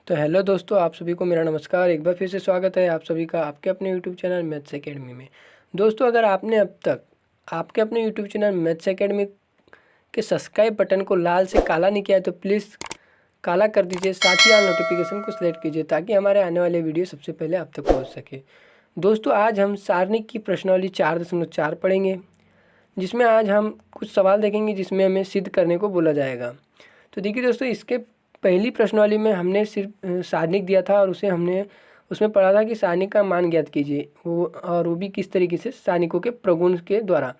तो हेलो दोस्तों, आप सभी को मेरा नमस्कार। एक बार फिर से स्वागत है आप सभी का आपके अपने यूट्यूब चैनल मैथ्स एकेडमी में। दोस्तों, अगर आपने अब तक आपके अपने यूट्यूब चैनल मैथ्स एकेडमी के सब्सक्राइब बटन को लाल से काला नहीं किया है तो प्लीज़ काला कर दीजिए, साथ ही ऑल नोटिफिकेशन को सिलेक्ट कीजिए ताकि हमारे आने वाले वीडियो सबसे पहले आप तक पहुँच सके। दोस्तों, आज हम सारणिक की प्रश्नावली 4.4 पढ़ेंगे, जिसमें आज हम कुछ सवाल देखेंगे जिसमें हमें सिद्ध करने को बोला जाएगा। तो देखिए दोस्तों, इसके पहली प्रश्नावली में हमने सिर्फ सारणिक दिया था और हमने उसमें पढ़ा था कि सारणिक का मान ज्ञात कीजिए, वो भी किस तरीके से, सारणिकों के प्रगुण के द्वारा।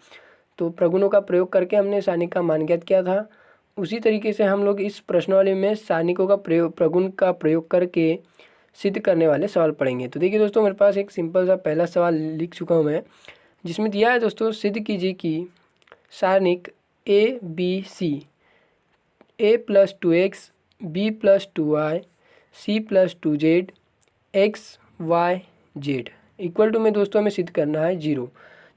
तो प्रगुणों का प्रयोग करके हमने सारणिक का मान ज्ञात किया था। उसी तरीके से हम लोग इस प्रश्नावली में सारणिकों का प्रगुण का प्रयोग करके सिद्ध करने वाले सवाल पढ़ेंगे। तो देखिए दोस्तों, मेरे पास एक सिंपल सा पहला सवाल लिख चुका हूँ मैं, जिसमें दिया है दोस्तों, सिद्ध कीजिए कि सारणिक A B C a+2x b+2y c+2z x y z equal to में दोस्तों हमें सिद्ध करना है 0।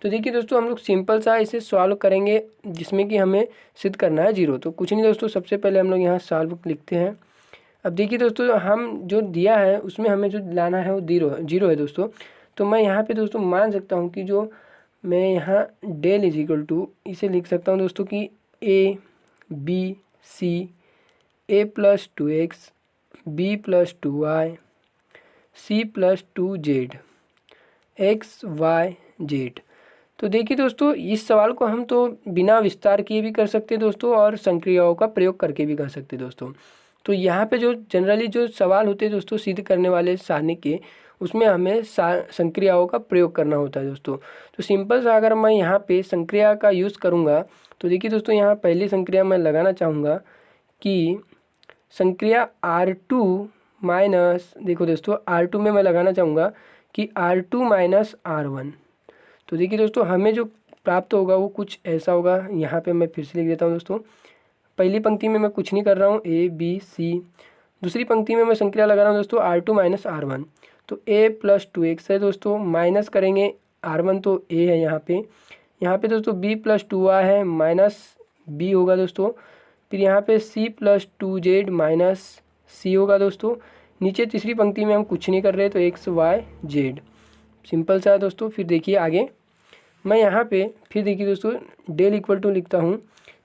तो देखिए दोस्तों, हम लोग सिंपल सा इसे सॉल्व करेंगे जिसमें कि हमें सिद्ध करना है 0। तो कुछ नहीं दोस्तों, सबसे पहले हम लोग यहाँ सॉल्व लिखते हैं। अब देखिए दोस्तों, हम जो दिया है उसमें हमें जो लाना है वो 0 है दोस्तों। तो मैं यहाँ पे दोस्तों मान सकता हूँ कि जो मैं यहाँ डेल इज इक्वल टू इसे लिख सकता हूँ दोस्तों कि a b c a+2x b+2y c+2z x y z। तो देखिए दोस्तों, इस सवाल को हम तो बिना विस्तार किए भी कर सकते हैं दोस्तों, और संक्रियाओं का प्रयोग करके भी कर सकते हैं दोस्तों। तो यहाँ पे जो जनरली जो सवाल होते हैं दोस्तों सिद्ध करने वाले सारणिक के, उसमें हमें संक्रियाओं का प्रयोग करना होता है दोस्तों। तो सिंपल सा अगर मैं यहाँ पे संक्रिया का यूज़ करूँगा तो देखिए दोस्तों, यहाँ पहली संक्रिया मैं लगाना चाहूँगा कि संक्रिया R2 माइनस, देखो दोस्तों R2 में मैं लगाना चाहूँगा कि R2 माइनस R1। तो देखिए दोस्तों, हमें जो प्राप्त होगा वो कुछ ऐसा होगा। यहाँ पे मैं फिर से लिख देता हूँ दोस्तों, पहली पंक्ति में मैं कुछ नहीं कर रहा हूँ, A B C। दूसरी पंक्ति में मैं संक्रिया लगा रहा हूँ दोस्तों R2 माइनस R1। तो a+2x है दोस्तों, माइनस करेंगे R1 तो a है यहाँ पे दोस्तों b+2y है, माइनस b होगा दोस्तों। फिर यहाँ पे c+2z माइनस c होगा दोस्तों। नीचे तीसरी पंक्ति में हम कुछ नहीं कर रहे तो x y z, सिंपल सा है दोस्तों। फिर देखिए आगे मैं यहाँ पे फिर देखिए दोस्तों डेल इक्वल टू लिखता हूँ।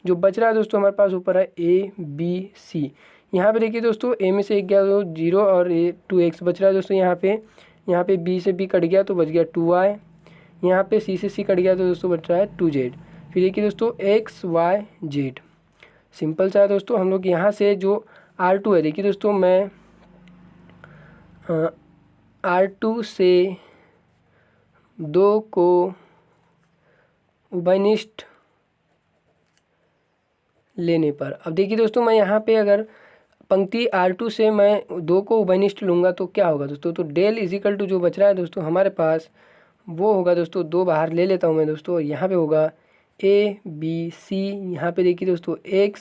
जो बच रहा है दोस्तों हमारे पास ऊपर है a b c। यहाँ पे देखिए दोस्तों a में से 1 गया तो 0 और a 2x बच रहा है दोस्तों। यहाँ पे b से b कट गया तो बच गया 2y। यहाँ पे c से c कट गया तो दोस्तों बच रहा है 2z। फिर देखिए दोस्तों x y z, सिंपल सा है दोस्तों। हम लोग यहाँ से जो R2 है, देखिए दोस्तों मैं R2 से 2 को उभयनिष्ठ लेने पर, अब देखिए दोस्तों मैं यहाँ पे अगर पंक्ति R2 से मैं 2 को उभयनिष्ठ लूँगा तो क्या होगा दोस्तों, तो डेल इज इक्वल टू जो बच रहा है दोस्तों हमारे पास वो होगा दोस्तों, 2 बाहर ले लेता हूँ मैं दोस्तों, यहाँ पे होगा a b c। यहाँ पे देखिए दोस्तों x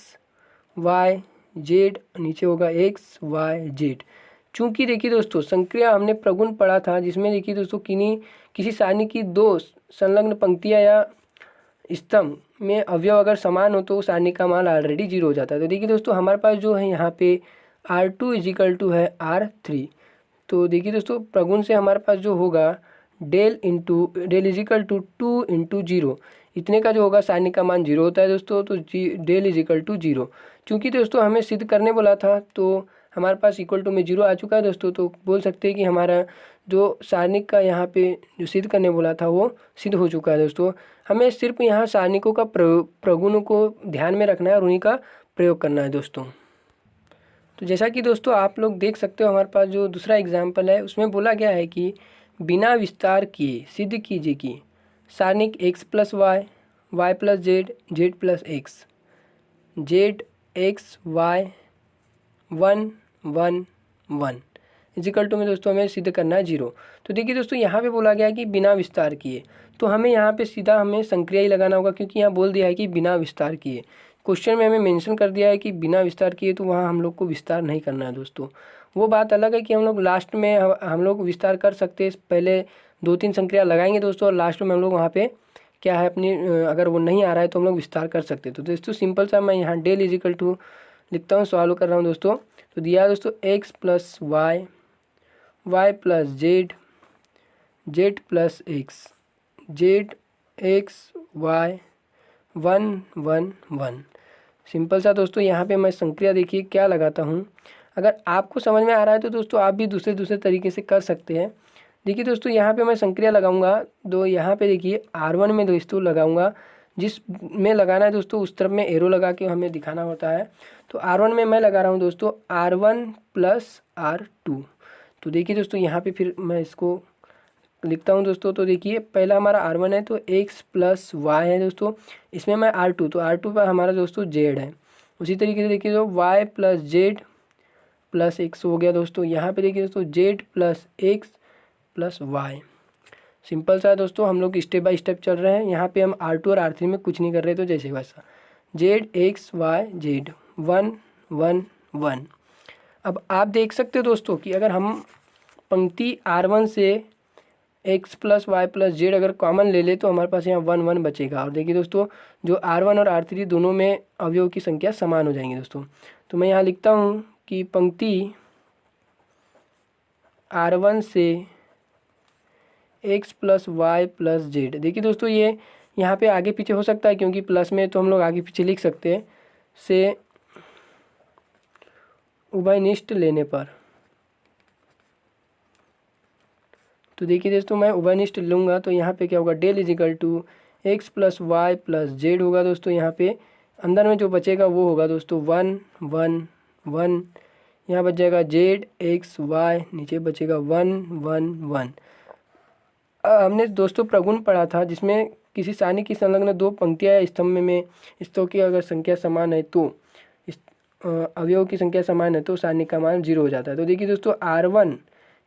y z, नीचे होगा x y z। चूँकि देखिए दोस्तों संक्रिया हमने प्रगुण पढ़ा था, जिसमें देखिए दोस्तों किसी सारणी की 2 संलग्न पंक्तियाँ या स्तंभ में अवयव अगर समान हो तो सारणी का मान ऑलरेडी 0 हो जाता है। तो देखिए दोस्तों हमारे पास जो है यहाँ पे R2 इज इक्वल टू है R3। तो देखिए दोस्तों प्रगुण से हमारे पास जो होगा del is equal to 2 into 0, इतने का जो होगा सारणी का मान 0 होता है दोस्तों। तो डेल इज इक्वल टू 0, चूँकि दोस्तों हमें सिद्ध करने बोला था तो हमारे पास इक्वल टू में 0 आ चुका है दोस्तों। तो बोल सकते हैं कि हमारा जो सारणिक का यहाँ पे जो सिद्ध करने बोला था वो सिद्ध हो चुका है दोस्तों। हमें सिर्फ यहाँ सारणिकों का प्रगुणों को ध्यान में रखना है और उन्हीं का प्रयोग करना है दोस्तों। तो जैसा कि दोस्तों आप लोग देख सकते हो, हमारे पास जो दूसरा एग्जाम्पल है उसमें बोला गया है कि बिना विस्तार किए सिद्ध कीजिए कि सारणिक x+y y+z z+x z x y 1 1 1 is equal to में दोस्तों हमें सिद्ध करना है 0। तो देखिए दोस्तों यहाँ पे बोला गया है कि बिना विस्तार किए, तो हमें यहाँ पे सीधा हमें संक्रिया ही लगाना होगा, क्योंकि यहाँ बोल दिया है कि बिना विस्तार किए। क्वेश्चन में हमें मेंशन कर दिया है कि बिना विस्तार किए, तो वहाँ हम लोग को विस्तार नहीं करना है दोस्तों। वो बात अलग है कि हम लोग लास्ट में हम लोग विस्तार कर सकते हैं, पहले 2-3 संक्रिया लगाएंगे दोस्तों और लास्ट में हम लोग वहाँ पे क्या है अपनी अगर वो नहीं आ रहा है तो हम लोग विस्तार कर सकते हैं। तो दोस्तों सिंपल सा मैं यहाँ डेल इजिकल टू लिखता हूँ, सॉल्व कर रहा हूँ दोस्तों। तो दिया है दोस्तों x plus y, y plus z, z plus x, z x y 1 1 1। Simple सा दोस्तों यहाँ पे मैं संक्रिया देखिए क्या लगाता हूँ। अगर आपको समझ में आ रहा है तो दोस्तों आप भी दूसरे दूसरे तरीके से कर सकते हैं। देखिए दोस्तों यहाँ पे मैं संक्रिया लगाऊंगा, दो यहाँ पे देखिए R1 में दोस्तों लगाऊंगा, जिस में लगाना है दोस्तों उस तरफ में एरो लगा के हमें दिखाना होता है। तो R1 में मैं लगा रहा हूँ दोस्तों R1 प्लस R2। तो देखिए दोस्तों यहाँ पे फिर मैं इसको लिखता हूँ दोस्तों। तो देखिए पहला हमारा R1 है तो x प्लस वाई है दोस्तों, इसमें मैं R2, तो R2 पर हमारा दोस्तों z है। उसी तरीके से देखिए तो y plus z plus x हो गया दोस्तों। यहाँ पे देखिए दोस्तों z plus x plus y. Simple सा है दोस्तों, हम लोग स्टेप बाय स्टेप चल रहे हैं। यहाँ पे हम R2 और R3 में कुछ नहीं कर रहे, तो जैसे वैसा z एक्स वाई जेड 1 1 1। अब आप देख सकते हो दोस्तों कि अगर हम पंक्ति R1 से x plus y plus z अगर कॉमन ले ले तो हमारे पास यहाँ 1 1 बचेगा। और देखिए दोस्तों जो R1 और R3 दोनों में अवयव की संख्या समान हो जाएंगी दोस्तों। तो मैं यहाँ लिखता हूँ कि पंक्ति R1 से x plus y plus z, देखिए दोस्तों ये यहाँ पे आगे पीछे हो सकता है क्योंकि प्लस में तो हम लोग आगे पीछे लिख सकते हैं, से उभयनिष्ठ लेने पर। तो देखिए दोस्तों मैं उभयनिष्ठ लूँगा तो यहाँ पे क्या होगा, del is equal to x plus y plus z होगा दोस्तों। यहाँ पे अंदर में जो बचेगा वो होगा दोस्तों 1 1 1। यहाँ बच जाएगा जेड एक्स वाई, नीचे बचेगा 1 1 1। हमने दोस्तों प्रगुण पढ़ा था जिसमें किसी सारणी की संलग्न दो पंक्तियाँ या स्तंभ में स्तों की अगर संख्या समान है तो अवयव की संख्या समान है तो सारणी का मान 0 हो जाता है। तो देखिए दोस्तों R1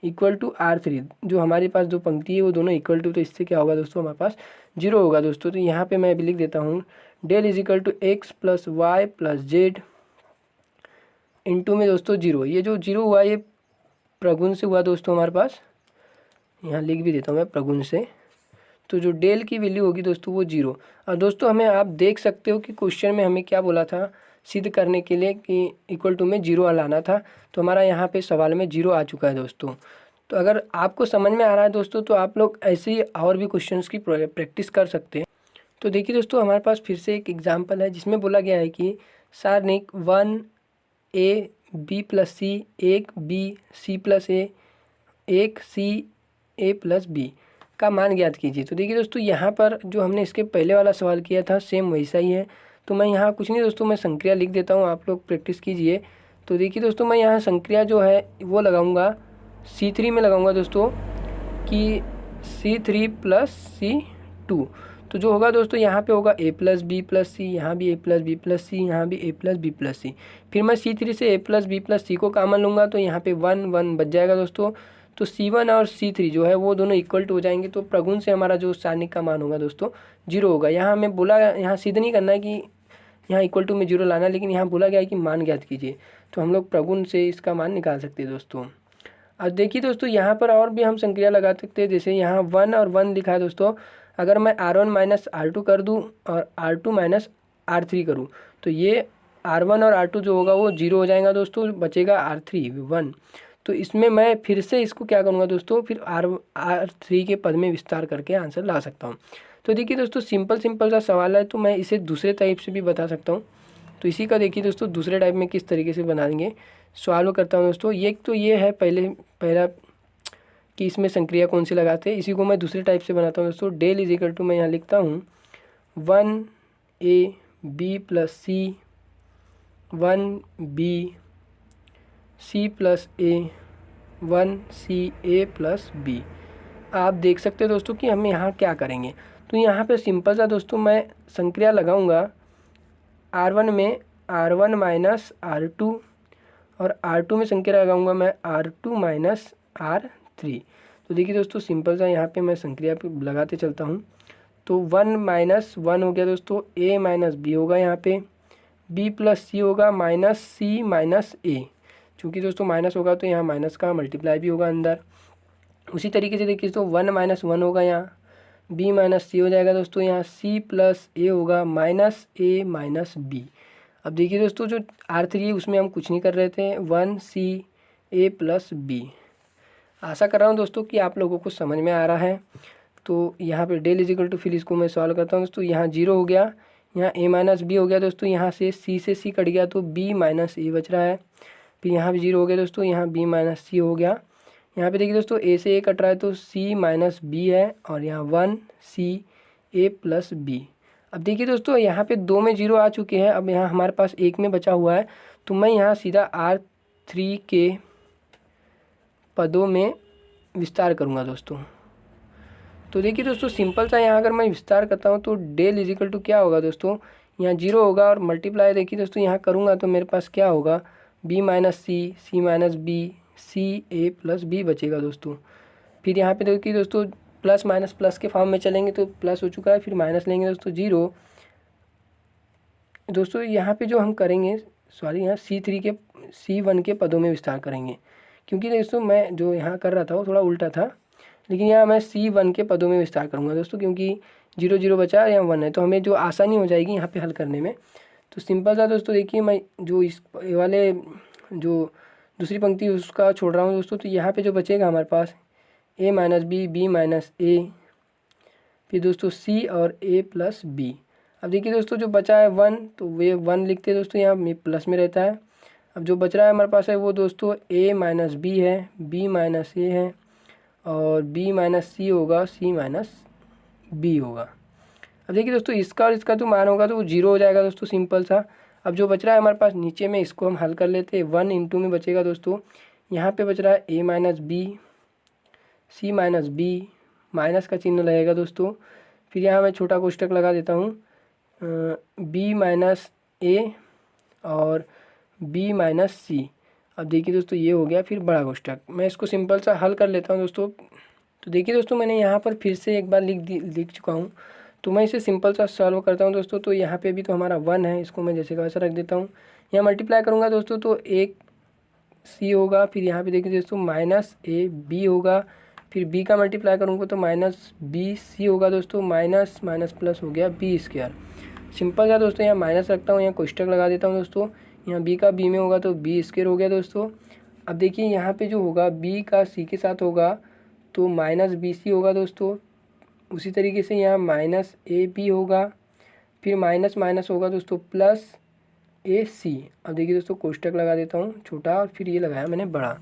इक्वल टू R3, जो हमारे पास जो पंक्ति है वो दोनों इक्वल टू, तो इससे क्या होगा दोस्तों हमारे पास 0 होगा दोस्तों। तो यहाँ पे मैं अभी लिख देता हूँ del is equal to x plus y plus z into में दोस्तों 0। ये जो 0 हुआ ये प्रगुण से हुआ दोस्तों हमारे पास, यहाँ लिख भी देता हूँ मैं प्रगुण से। तो जो डेल की वैल्यू होगी दोस्तों वो 0। और दोस्तों हमें आप देख सकते हो कि क्वेश्चन में हमें क्या बोला था, सिद्ध करने के लिए कि इक्वल टू में 0 लाना था, तो हमारा यहाँ पे सवाल में 0 आ चुका है दोस्तों। तो अगर आपको समझ में आ रहा है दोस्तों तो आप लोग ऐसे ही और भी क्वेश्चंस की प्रैक्टिस कर सकते हैं। तो देखिए दोस्तों हमारे पास फिर से एक एग्जाम्पल है जिसमें बोला गया है कि सारणिक 1a b plus c 1b c plus a 1c a plus b का मान ज्ञात कीजिए। तो देखिए दोस्तों यहाँ पर जो हमने इसके पहले वाला सवाल किया था सेम वैसा ही है। तो मैं यहाँ कुछ नहीं दोस्तों, मैं संक्रिया लिख देता हूँ, आप लोग प्रैक्टिस कीजिए। तो देखिए दोस्तों मैं यहाँ संक्रिया जो है वो लगाऊंगा C3 में लगाऊंगा दोस्तों कि C3 प्लस C2। तो जो होगा दोस्तों यहाँ पे होगा a प्लस बी प्लस सी, यहाँ भी a प्लस बी प्लस सी, यहाँ भी a प्लस बी प्लस सी। फिर मैं C3 से a प्लस बी प्लस सी को कॉमन लूँगा तो यहाँ पे 1 1 बच जाएगा दोस्तों। तो C1 और C3 जो है वो दोनों इक्वल टू हो जाएंगे। तो प्रगुण से हमारा जो सारणी का मान होगा दोस्तों 0 होगा। यहाँ हमें बोला, यहाँ सिद्ध नहीं करना है कि यहाँ इक्वल टू में 0 लाना है, लेकिन यहाँ बोला गया है कि मान ज्ञात कीजिए। तो हम लोग प्रगुण से इसका मान निकाल सकते हैं दोस्तों। अब देखिए दोस्तों यहाँ पर और भी हम संक्रिया लगा सकते हैं, जैसे यहाँ 1 और 1 लिखा है दोस्तों। अगर मैं R1 माइनस R2 कर दूँ और R2 माइनस R3 करूँ तो ये R1 और R2 जो होगा वो 0 हो जाएगा दोस्तों, बचेगा R3 1। तो इसमें मैं फिर से इसको क्या करूँगा दोस्तों, फिर R3 के पद में विस्तार करके आंसर ला सकता हूँ। तो देखिए दोस्तों सिंपल सा सवाल है, तो मैं इसे दूसरे टाइप से भी बता सकता हूँ। तो इसी का देखिए दोस्तों दूसरे टाइप में किस तरीके से बनाएंगे सॉल्व करता हूँ दोस्तों। तो ये है पहला कि इसमें संक्रिया कौन सी लगाते हैं। इसी को मैं दूसरे टाइप से बनाता हूँ दोस्तों। डेल इज इक्वल टू मैं यहाँ लिखता हूँ 1a b plus c 1b c plus a 1c a plus b। आप देख सकते हो दोस्तों कि हम यहाँ क्या करेंगे। तो यहाँ पे सिंपल सा दोस्तों मैं संक्रिया लगाऊंगा R1 में R1 माइनस R2 और R2 में संक्रिया लगाऊंगा मैं R2 माइनस R3। तो देखिए दोस्तों सिंपल सा यहाँ पे मैं संक्रिया पे लगाते चलता हूँ। तो 1 माइनस 1 हो गया दोस्तों, a माइनस b होगा, यहाँ पे b प्लस c होगा माइनस c माइनस a। चूँकि दोस्तों माइनस होगा तो यहाँ माइनस का मल्टीप्लाई भी होगा अंदर। उसी तरीके से देखिए तो 1 माइनस 1 होगा, यहाँ b माइनस c हो जाएगा दोस्तों, यहाँ c प्लस a होगा माइनस a माइनस b। अब देखिए दोस्तों जो R3 है उसमें हम कुछ नहीं कर रहे थे, 1CA प्लस बी। आशा कर रहा हूँ दोस्तों कि आप लोगों को समझ में आ रहा है। तो यहाँ पे डेल इजिकल टू, फिर इसको मैं सॉल्व करता हूँ दोस्तों। यहाँ 0 हो गया, यहाँ a माइनस बी हो गया दोस्तों, यहाँ से C कट गया तो b माइनस ए बच रहा है। फिर यहाँ भी 0 हो गया दोस्तों, यहाँ b माइनस सी हो गया। यहाँ पे देखिए दोस्तों a से a कट रहा है तो c माइनस बी है, और यहाँ 1CA प्लस बी। अब देखिए दोस्तों यहाँ पे 2 में 0 आ चुके हैं, अब यहाँ हमारे पास 1 में बचा हुआ है, तो मैं यहाँ सीधा R3 के पदों में विस्तार करूँगा दोस्तों। तो देखिए दोस्तों सिंपल सा यहाँ अगर मैं विस्तार करता हूँ तो डेल इजिकल टू क्या होगा दोस्तों, यहाँ 0 होगा, और मल्टीप्लाई देखिए दोस्तों यहाँ करूँगा तो मेरे पास क्या होगा, b minus C minus B, CA plus B बचेगा दोस्तों। फिर यहाँ पे देखिए दोस्तों प्लस माइनस प्लस के फॉर्म में चलेंगे तो प्लस हो चुका है, फिर माइनस लेंगे दोस्तों 0। दोस्तों यहाँ पे जो हम करेंगे, सॉरी यहाँ C1 के पदों में विस्तार करेंगे, क्योंकि दोस्तों मैं जो यहाँ कर रहा था वो थोड़ा उल्टा था, लेकिन यहाँ मैं C1 के पदों में विस्तार करूँगा दोस्तों, क्योंकि 0 0 बचा यहाँ 1 है, तो हमें जो आसानी हो जाएगी यहाँ पे हल करने में। तो सिंपल सा दोस्तों देखिए मैं जो इस वाले जो दूसरी पंक्ति उसका छोड़ रहा हूँ दोस्तों, तो यहाँ पे जो बचेगा हमारे पास a माइनस बी माइनस ए, फिर दोस्तों C और a प्लस बी। अब देखिए दोस्तों जो बचा है 1, तो वे 1 लिखते हैं दोस्तों, यहाँ प्लस में रहता है। अब जो बच रहा है हमारे पास है वो दोस्तों a माइनस बी है, b माइनस ए है, और b माइनस सी होगा, c माइनस बी होगा। अब देखिए दोस्तों इसका और इसका तो मान होगा तो वो 0 हो जाएगा दोस्तों, सिंपल सा। अब जो बच रहा है हमारे पास नीचे में, इसको हम हल कर लेते हैं। 1 इंटू में बचेगा दोस्तों, यहाँ पे बच रहा है a minus b, c minus b, minus का चिन्ह लगेगा दोस्तों। फिर यहाँ मैं छोटा कोष्टक लगा देता हूँ, b माइनस ए और b माइनस सी। अब देखिए दोस्तों ये हो गया फिर बड़ा कोष्टक। मैं इसको सिंपल सा हल कर लेता हूँ दोस्तों। तो देखिए दोस्तों मैंने यहाँ पर फिर से एक बार लिख चुका हूँ, तो मैं इसे सिंपल सा सॉल्व करता हूँ दोस्तों। तो यहाँ पे भी तो हमारा 1 है, इसको मैं जैसे का वैसा रख देता हूँ। यहाँ मल्टीप्लाई करूँगा दोस्तों तो 1C होगा, फिर यहाँ पे देखिए दोस्तों माइनस AB होगा, फिर b का मल्टीप्लाई करूँगा तो माइनस BC होगा दोस्तों, माइनस माइनस प्लस हो गया b स्क्वायर। सिंपल सा दोस्तों यहाँ माइनस रखता हूँ, यहाँ कोष्टक लगा देता हूँ दोस्तों। यहाँ b का b में होगा तो b स्क्वायर हो गया दोस्तों। अब देखिए यहाँ पे जो होगा b का c के साथ होगा तो माइनस BC होगा दोस्तों। उसी तरीके से यहाँ माइनस AB होगा, फिर माइनस माइनस होगा दोस्तों प्लस AC। अब देखिए दोस्तों कोष्टक लगा देता हूँ छोटा, और फिर ये लगाया मैंने बड़ा।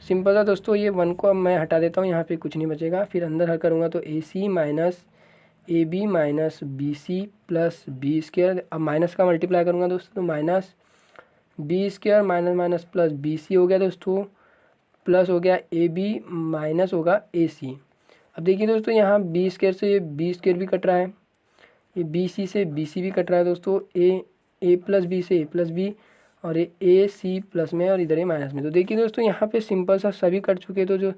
सिंपल सा दोस्तों ये 1 को अब मैं हटा देता हूँ, यहाँ पे कुछ नहीं बचेगा। फिर अंदर हल करूँगा तो AC minus AB minus BC plus B square. अब माइनस का मल्टीप्लाई करूँगा दोस्तों तो minus B square minus minus plus BC हो गया दोस्तों, प्लस हो गया AB माइनस होगा AC। अब देखिए दोस्तों यहाँ b स्क्वायर से ये b स्क्वायर भी कट रहा है, ये BC से BC भी कट रहा है दोस्तों, a प्लस बी से a प्लस बी, और ये AC प्लस में और इधर ये माइनस में। तो देखिए दोस्तों यहाँ पे सिंपल सा सभी कट चुके, तो जो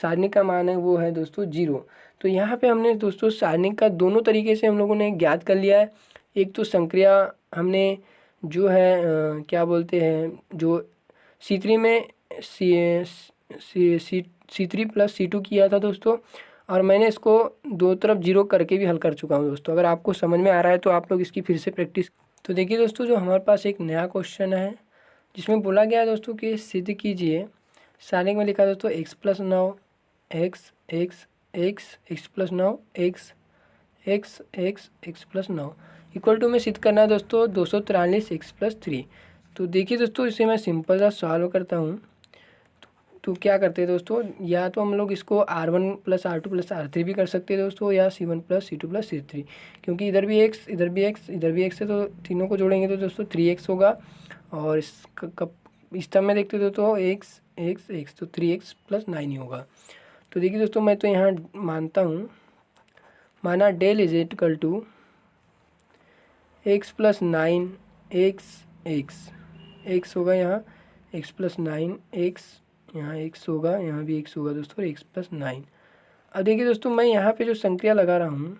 सारणिक का मान है वो है दोस्तों 0। तो यहाँ पे हमने दोस्तों सारणिक का दोनों तरीके से हम लोगों ने ज्ञात कर लिया है। एक तो संक्रिया हमने जो है क्या बोलते हैं, जो C3 में C3 प्लस C2 किया था दोस्तों, और मैंने इसको दो तरफ 0 करके भी हल कर चुका हूँ दोस्तों। अगर आपको समझ में आ रहा है तो आप लोग इसकी फिर से प्रैक्टिस। तो देखिए दोस्तों जो हमारे पास एक नया क्वेश्चन है जिसमें बोला गया है दोस्तों कि सिद्ध कीजिए, सारणिक में लिखा दोस्तों x plus 9 x x x x plus 9 x x x x plus 9 equal to में सिद्ध करना है दोस्तों 243 x प्लस 3। तो देखिए दोस्तों इसे मैं सिंपल सा सॉल्व करता हूँ। तो क्या करते हैं दोस्तों, या तो हम लोग इसको R1 plus R2 plus R3 भी कर सकते हैं दोस्तों, या C1 plus C2 plus C3, क्योंकि इधर भी x इधर भी x इधर भी x है, तो तीनों को जोड़ेंगे तो दोस्तों 3x होगा। और इस टर्म में देखते हो तो x x x तो 3x प्लस 9 ही होगा। तो देखिए दोस्तों मैं तो यहाँ मानता हूँ, माना del is equal to x plus 9 x होगा, यहाँ x प्लस 9 x, यहाँ x होगा, यहाँ भी x होगा दोस्तों, x प्लस 9। अब देखिए दोस्तों मैं यहाँ पे जो संक्रिया लगा रहा हूँ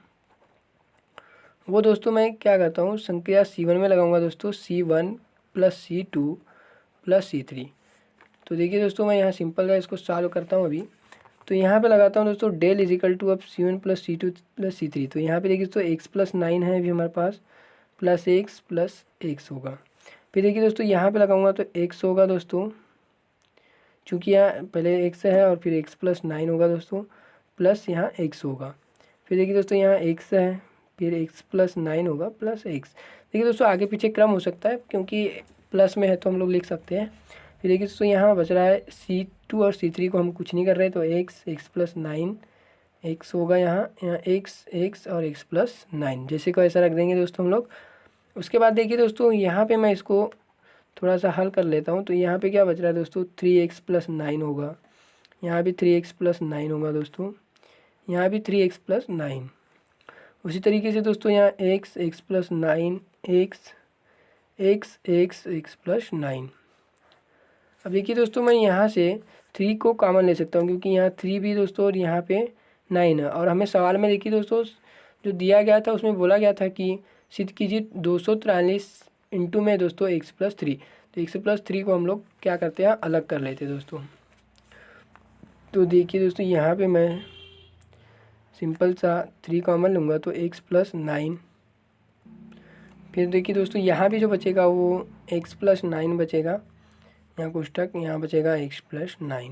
वो दोस्तों मैं क्या करता हूँ, संक्रिया C1 में लगाऊंगा दोस्तों, C1 plus C2 plus C3। तो देखिए दोस्तों मैं यहाँ सिंपल का इसको सॉल्व करता हूँ अभी। तो यहाँ पे लगाता हूँ दोस्तों डेल इज इक्वल टू अब C1 plus C2 plus C3। तो यहाँ पे देखिए दोस्तों x प्लस 9 है अभी हमारे पास, प्लस x होगा। फिर देखिए दोस्तों यहाँ पे लगाऊंगा तो x होगा दोस्तों, चूँकि यहाँ पहले x है और फिर x प्लस 9 होगा दोस्तों, प्लस यहाँ x होगा। फिर देखिए दोस्तों यहाँ x है, फिर x प्लस 9 होगा प्लस x। देखिए दोस्तों आगे पीछे क्रम हो सकता है, क्योंकि प्लस में है तो हम लोग लिख सकते हैं। फिर देखिए दोस्तों यहाँ बच रहा है C2 और C3 को हम कुछ नहीं कर रहे, तो x प्लस 9 x होगा यहाँ x और x प्लस 9 जैसे को ऐसा रख देंगे दोस्तों हम लोग। उसके बाद देखिए दोस्तों यहाँ पे मैं इसको थोड़ा सा हल कर लेता हूँ। तो यहाँ पे क्या बच रहा है दोस्तों, 3x प्लस 9 होगा, यहाँ भी 3x प्लस 9 होगा दोस्तों, यहाँ भी 3x प्लस 9। उसी तरीके से दोस्तों यहाँ x प्लस 9 x प्लस 9। अब देखिए दोस्तों मैं यहाँ से 3 को कॉमन ले सकता हूँ, क्योंकि यहाँ 3 भी दोस्तों और यहाँ पे 9 है। और हमें सवाल में देखिए दोस्तों जो दिया गया था उसमें बोला गया था कि सिद्ध कीजिए 243 इंटू में दोस्तों x प्लस 3। तो x प्लस 3 को हम लोग क्या करते हैं, अलग कर लेते हैं दोस्तों। तो देखिए दोस्तों यहाँ पे मैं सिंपल सा 3 कॉमन लूँगा तो x प्लस 9। फिर देखिए दोस्तों यहाँ भी जो बचेगा वो x प्लस 9 बचेगा, यहाँ कोष्टक, यहाँ बचेगा x प्लस 9।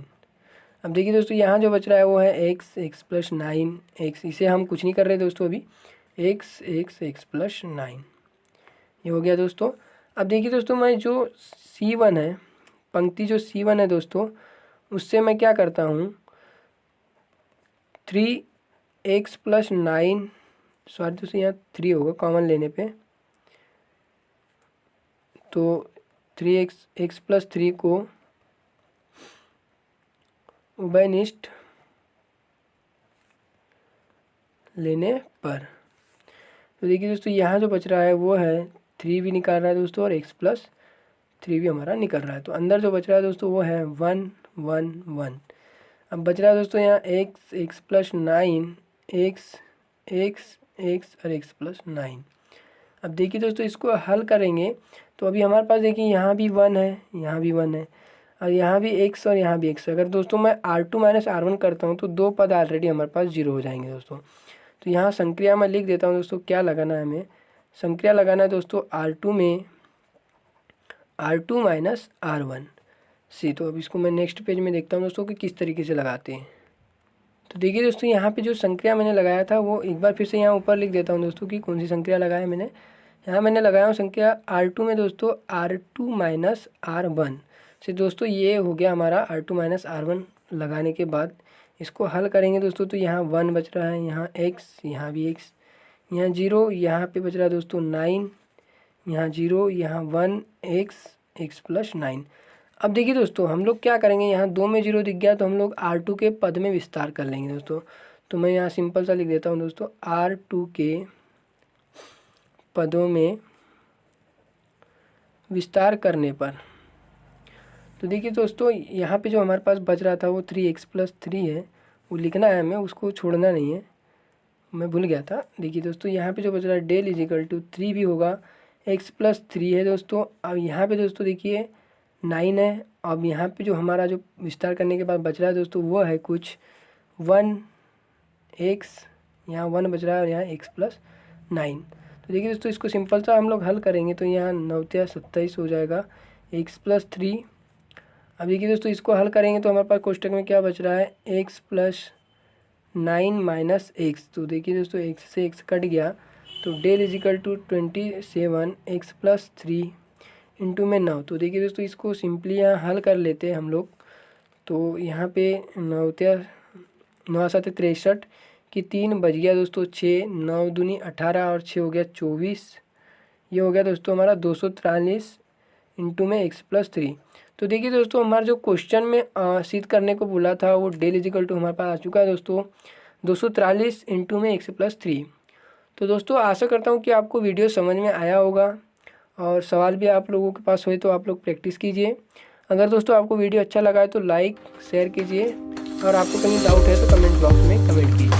अब देखिए दोस्तों यहाँ जो बच रहा है वो है x प्लस 9 x, इसे हम कुछ नहीं कर रहे दोस्तों अभी, x प्लस 9 ये हो गया दोस्तों। अब देखिए दोस्तों मैं जो C1 है, पंक्ति जो C1 है दोस्तों, उससे मैं क्या करता हूँ, 3x प्लस 9 सॉरी दोस्तों यहाँ 3 होगा कॉमन लेने पे, तो 3x प्लस 3 को उभयनिष्ठ लेने पर, तो देखिए दोस्तों यहाँ जो बच रहा है वो है 3 भी निकाल रहा है दोस्तों और x प्लस 3 भी हमारा निकल रहा है। तो अंदर जो बच रहा है दोस्तों वो है 1 1 1। अब बच रहा है दोस्तों यहाँ x प्लस 9 x और x प्लस 9। अब देखिए दोस्तों इसको हल करेंगे तो अभी हमारे पास देखिए यहाँ भी 1 है, यहाँ भी 1 है, और यहाँ भी x और यहाँ भी x। अगर दोस्तों मैं R2 माइनस R1 करता हूँ तो 2 पद ऑलरेडी हमारे पास 0 हो जाएंगे दोस्तों। तो यहाँ संक्रिया मैं लिख देता हूँ दोस्तों, क्या लगाना है हमें, संक्रिया लगाना है दोस्तों R2 में R2 माइनस R1 से। तो अब इसको मैं नेक्स्ट पेज में देखता हूँ दोस्तों कि किस तरीके से लगाते हैं। तो देखिए दोस्तों यहाँ पे जो संक्रिया मैंने लगाया था वो एक बार फिर से यहाँ ऊपर लिख देता हूँ दोस्तों कि कौन सी संक्रिया लगाया मैंने। यहाँ मैंने लगाया हूँ संक्रिया R2 में दोस्तों R2 माइनस R1 से। दोस्तों ये हो गया हमारा R2 माइनस R1 लगाने के बाद इसको हल करेंगे दोस्तों, तो यहाँ 1 बच रहा है, यहाँ x, यहाँ भी x, यहाँ 0, यहाँ पे बच रहा है दोस्तों 9, यहाँ 0, यहाँ 1 x प्लस 9। अब देखिए दोस्तों हम लोग क्या करेंगे, यहाँ 2 में 0 दिख गया तो हम लोग R2 के पद में विस्तार कर लेंगे दोस्तों। तो मैं यहाँ सिंपल सा लिख देता हूँ दोस्तों, R2 के पदों में विस्तार करने पर। तो देखिए दोस्तों यहाँ पे जो हमारे पास बच रहा था वो 3x प्लस 3 है, वो लिखना है हमें, उसको छोड़ना नहीं है, मैं भूल गया था। देखिए दोस्तों यहाँ पे जो बच रहा है डेल इजिकल टू 3 भी होगा, x प्लस 3 है दोस्तों। अब यहाँ पे दोस्तों देखिए 9 है। अब यहाँ पे जो हमारा जो विस्तार करने के बाद बच रहा है दोस्तों वो है कुछ 1x, यहाँ 1 बच रहा है और यहाँ x प्लस 9। तो देखिए दोस्तों इसको सिंपल सा हम लोग हल करेंगे तो यहाँ 9 27 हो जाएगा x प्लस 3। अब देखिए दोस्तों इसको हल करेंगे तो हमारे पास कोष्टक में क्या बच रहा है, x प्लस 9 माइनस एक्स। तो देखिए दोस्तों x से x कट गया तो del is equal to 27 x plus 3 into में 9। तो देखिए दोस्तों इसको सिंपली यहाँ हल कर लेते हैं हम लोग। तो यहाँ पे 9 7 63 की 3 बज गया दोस्तों 6, 9 दूनी 18 और 6 हो गया 24। ये हो गया दोस्तों हमारा 243 इंटू में x प्लस 3। तो देखिए दोस्तों हमारा जो क्वेश्चन में सिद्ध करने को बोला था वो डेल इजिकल टू हमारे पास आ चुका है दोस्तों 243 इंटू में x प्लस 3। तो दोस्तों आशा करता हूँ कि आपको वीडियो समझ में आया होगा, और सवाल भी आप लोगों के पास हुए तो आप लोग प्रैक्टिस कीजिए। अगर दोस्तों आपको वीडियो अच्छा लगा है तो लाइक शेयर कीजिए, और आपको कहीं डाउट है तो कमेंट बॉक्स में कमेंट कीजिए।